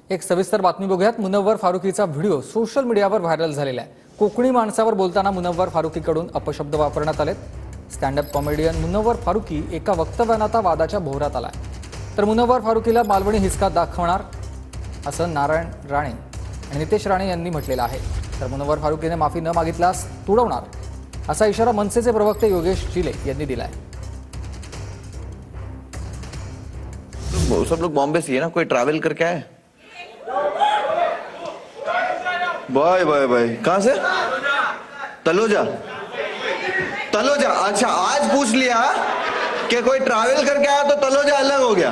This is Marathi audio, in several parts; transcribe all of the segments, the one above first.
एक सविस्तर बातमी बघूयात। मुनव्वर फारुकीचा व्हिडिओ सोशल मीडियावर व्हायरल झालेला आहे। कोकणी माणसावर बोलताना मुनव्वर फारुकीकडून अपशब्द वापरण्यात आलेत। Stand up comedian Munawar Faruqui एका वक्तव्यानं आता वादाच्या भोवऱ्यात आलाय। तर मुनव्वर फारुकीला मालवणी हिसका दाखवणार असं नारायण राणे आणि नितेश राणे यांनी म्हटलेलं आहे। तर मुनव्वर फारुकीने माफी न मागितल्यास तुडवणार असा इशारा मनसेचे प्रवक्ते योगेश चिले यांनी दिलाय। सब लोग बॉम्बे से है ना, कोई ट्रैवल करके आए? Bye bye bye. कहां से? तलोजा। तलोजा, अच्छा आज पूछ लिया कि कोई ट्रैवल करके आया तो तलोजा अलग हो गया,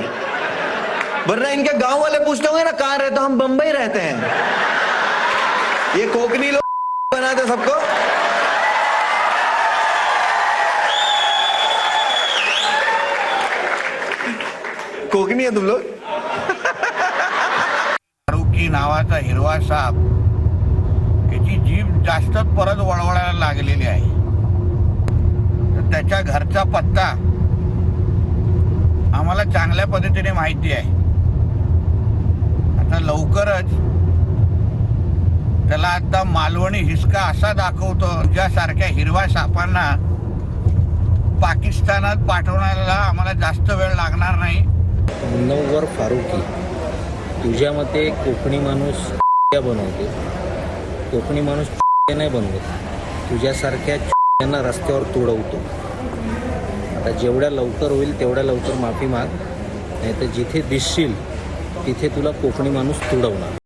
वरना इनके गांव वाले पूछते होंगे ना कहां रहते हो, हम बंबई रहते हैं। ये कोकनी लोग बनाते सबको। कोकणी आहे तुम लोग। फारुकी नावाचा हिरवा साप याची जीभ जास्तच परत वळवळायला लागलेली आहे। तर त्याच्या घरचा पत्ता आम्हाला चांगल्या पद्धतीने माहिती आहे। आता लवकरच त्याला आता मालवणी हिसका असा दाखवतो ज्यासारख्या हिरव्या सापांना पाकिस्तानात पाठवण्याला आम्हाला जास्त वेळ लागणार नाही। मुनव्वर फारुकी, तुझ्या मते कोकणी माणूस बनवते, कोकणी माणूस नाही बनवत, तुझ्यासारख्या यांना रस्त्यावर तुडवतो। आता जेवढ्या लवकर होईल तेवढ्या लवकर माफी माग, नाही तर जिथे दिसशील तिथे तुला कोकणी माणूस तुडवणार।